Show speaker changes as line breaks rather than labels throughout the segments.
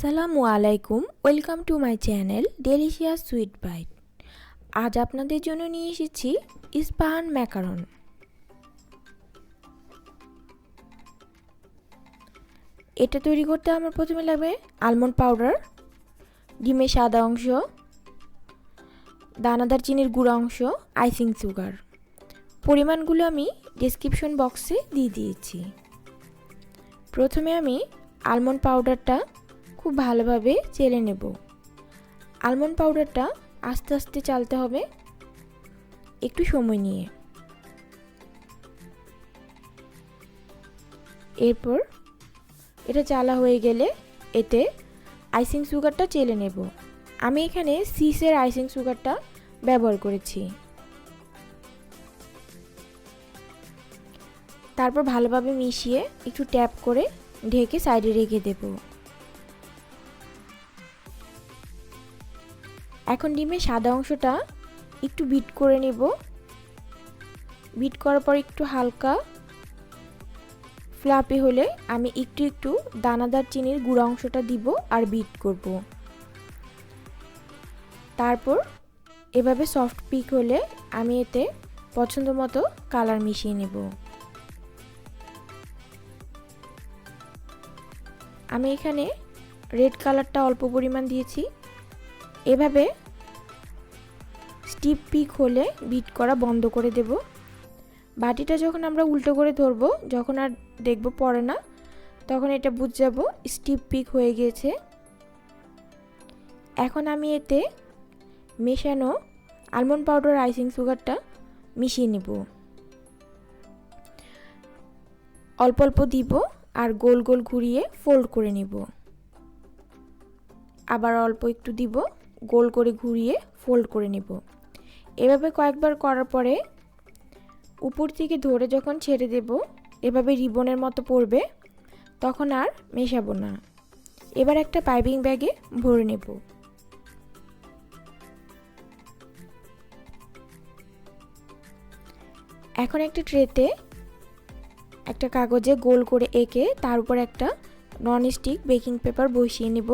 আসসালামু আলাইকুম, welcome to my channel delicious sweet bite. আজ আপনাদের জন্য নিয়ে এসেছি ইস্পাহান ম্যাকারন। এটা তৈরি করতে আমার প্রথমে লাগবে আলমন্ড পাউডার, ডিমের সাদা অংশ, দানাদার চিনির গুঁড়া অংশ, আইসিং সুগার। পরিমাণগুলো আমি ডেসক্রিপশন বক্সে দিয়ে দিয়েছি। প্রথমে আমি আলমন্ড পাউডারটা খুব ভালোভাবে চেলে নেব। আলমন্ড পাউডারটা আস্তে আস্তে চালতে হবে, একটু সময় নিয়ে। এরপর এটা চালা হয়ে গেলে এতে আইসিং সুগারটা চেলে নেব। আমি এখানে সিসের আইসিং সুগারটা ব্যবহার করেছি। তারপর ভালোভাবে মিশিয়ে একটু ট্যাপ করে ঢেকে সাইডে রেখে দেব। এখন ডিমের সাদা অংশটা একটু বিট করে নেব। বিট করার পর একটু হালকা ফ্লাপি হলে আমি একটু দানাদার চিনির গুঁড়া অংশটা দিব আর বিট করব। তারপর এভাবে সফট পিক হলে আমি এতে পছন্দ মতো কালার মিশিয়ে নেব। আমি এখানে রেড কালারটা অল্প পরিমাণ দিয়েছি। এভাবে স্টিপ পিক হলে বিট করা বন্ধ করে দেব। বাটিটা যখন আমরা উল্টো করে ধরবো, যখন আর দেখব পড়ে না, তখন এটা বুঝে যাব স্টিপ পিক হয়ে গিয়েছে। এখন আমি এতে মেশানো আলমন্ড পাউডার আইসিং সুগারটা মিশিয়ে নেব। অল্প অল্প দিব আর গোল গোল ঘুরিয়ে ফোল্ড করে নেব। আবার অল্প একটু দিব, গোল করে ঘুরিয়ে ফোল্ড করে নেব। এভাবে কয়েকবার করার পরে উপর থেকে ধরে যখন ছেড়ে দেব, এভাবে রিবনের মতো পড়বে, তখন আর মেশাবো না। এবার একটা পাইপিং ব্যাগে ভরে নেব। এখন একটা ট্রেতে একটা কাগজে গোল করে এঁকে তার উপর একটা ননস্টিক বেকিং পেপার বসিয়ে নেব।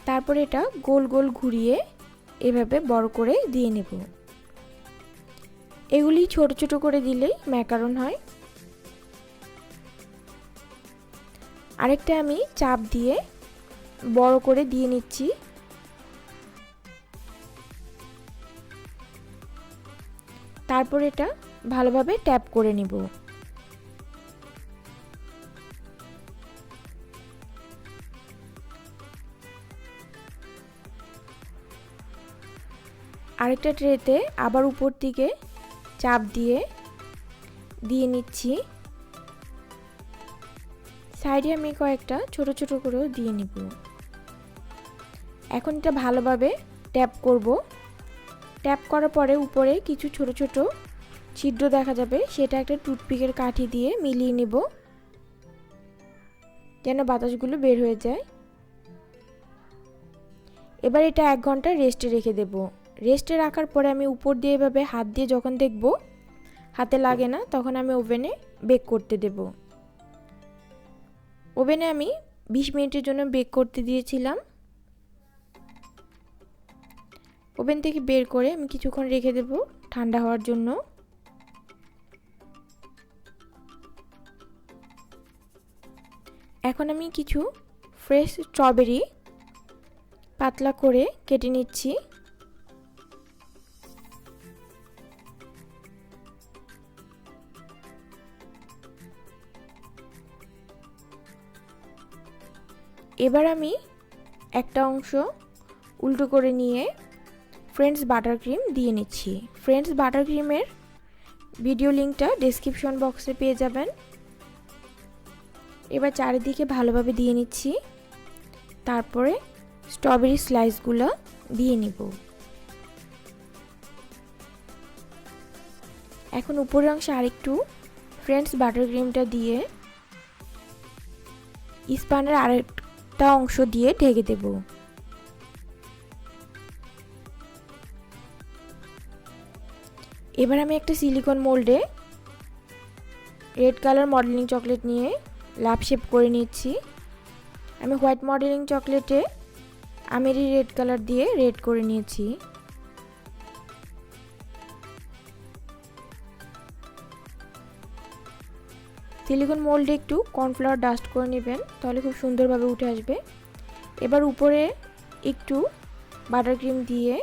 তারপর এটা গোল গোল ঘুরিয়ে এভাবে বড় করে দিয়ে নেব। এগুলি ছোট ছোট করে দিলেই ম্যাকারন হয়। আরেকটা আমি চাপ দিয়ে বড় করে দিয়ে নিচ্ছি। তারপর এটা ভালোভাবে ট্যাপ করে নিব। আরেকটা ট্রেতে আবার উপর দিকে চাপ দিয়ে নিচ্ছি। সাইডে আমি কয়েকটা ছোট ছোট করেও দিয়ে নিব। এখন এটা ভালোভাবে ট্যাপ করব। ট্যাপ করার পরে উপরে কিছু ছোট ছোট ছিদ্র দেখা যাবে, সেটা একটা টুথপিকের কাঠি দিয়ে মিলিয়ে নিব যেন বাতাসগুলো বের হয়ে যায়। এবার এটা 1 ঘন্টা রেস্টে রেখে দেব। রেস্টে রাখার পরে আমি উপর দিয়ে এভাবে হাত দিয়ে যখন দেখব হাতে লাগে না, তখন আমি ওভেনে বেক করতে দেব। ওভেনে আমি 20 মিনিটের জন্য বেক করতে দিয়েছিলাম। ওভেন থেকে বের করে আমি কিছুক্ষণ রেখে দেব ঠান্ডা হওয়ার জন্য। এখন আমি কিছু ফ্রেশ স্ট্রবেরি পাতলা করে কেটে নিচ্ছি। এবার আমি একটা অংশ উল্টো করে নিয়ে ফ্রেন্ডস বাটার ক্রিম দিয়ে নিচ্ছি। ফ্রেন্ডস বাটার ক্রিমের ভিডিও লিঙ্কটা ডেসক্রিপশন বক্সে পেয়ে যাবেন। এবার চারিদিকে ভালোভাবে দিয়ে নিচ্ছি। তারপরে স্ট্রবেরি স্লাইসগুলো দিয়ে নিব। এখন উপরের অংশে আরেকটু ফ্রেন্ডস বাটার ক্রিমটা দিয়ে ইস্পাহানের আরেকটা অংশ দিয়ে ঢেকে দেব। এবার আমি একটা সিলিকন মোল্ডে রেড কালার মডেলিং চকলেট নিয়ে লাভ শেপ করে নিচ্ছি। আমি হোয়াইট মডেলিং চকলেটে আমেরি রেড কালার দিয়ে রেড করে নিয়েছি। সিলিকন মোল্ডে একটু কর্নফ্লাওয়ার ডাস্ট করে নেবেন, তাহলে খুব সুন্দরভাবে উঠে আসবে। এবার উপরে একটু বাটার ক্রিম দিয়ে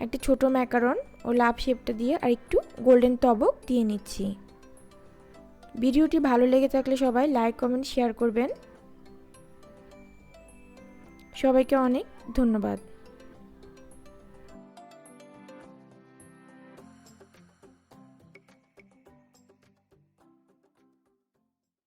একটা ছোট ম্যাকারন ও লাভ শেপটা দিয়ে আর একটু গোল্ডেন তবক দিয়ে নিচ্ছি। ভিডিওটি ভালো লেগে থাকলে সবাই লাইক কমেন্ট শেয়ার করবেন। সবাইকে অনেক ধন্যবাদ।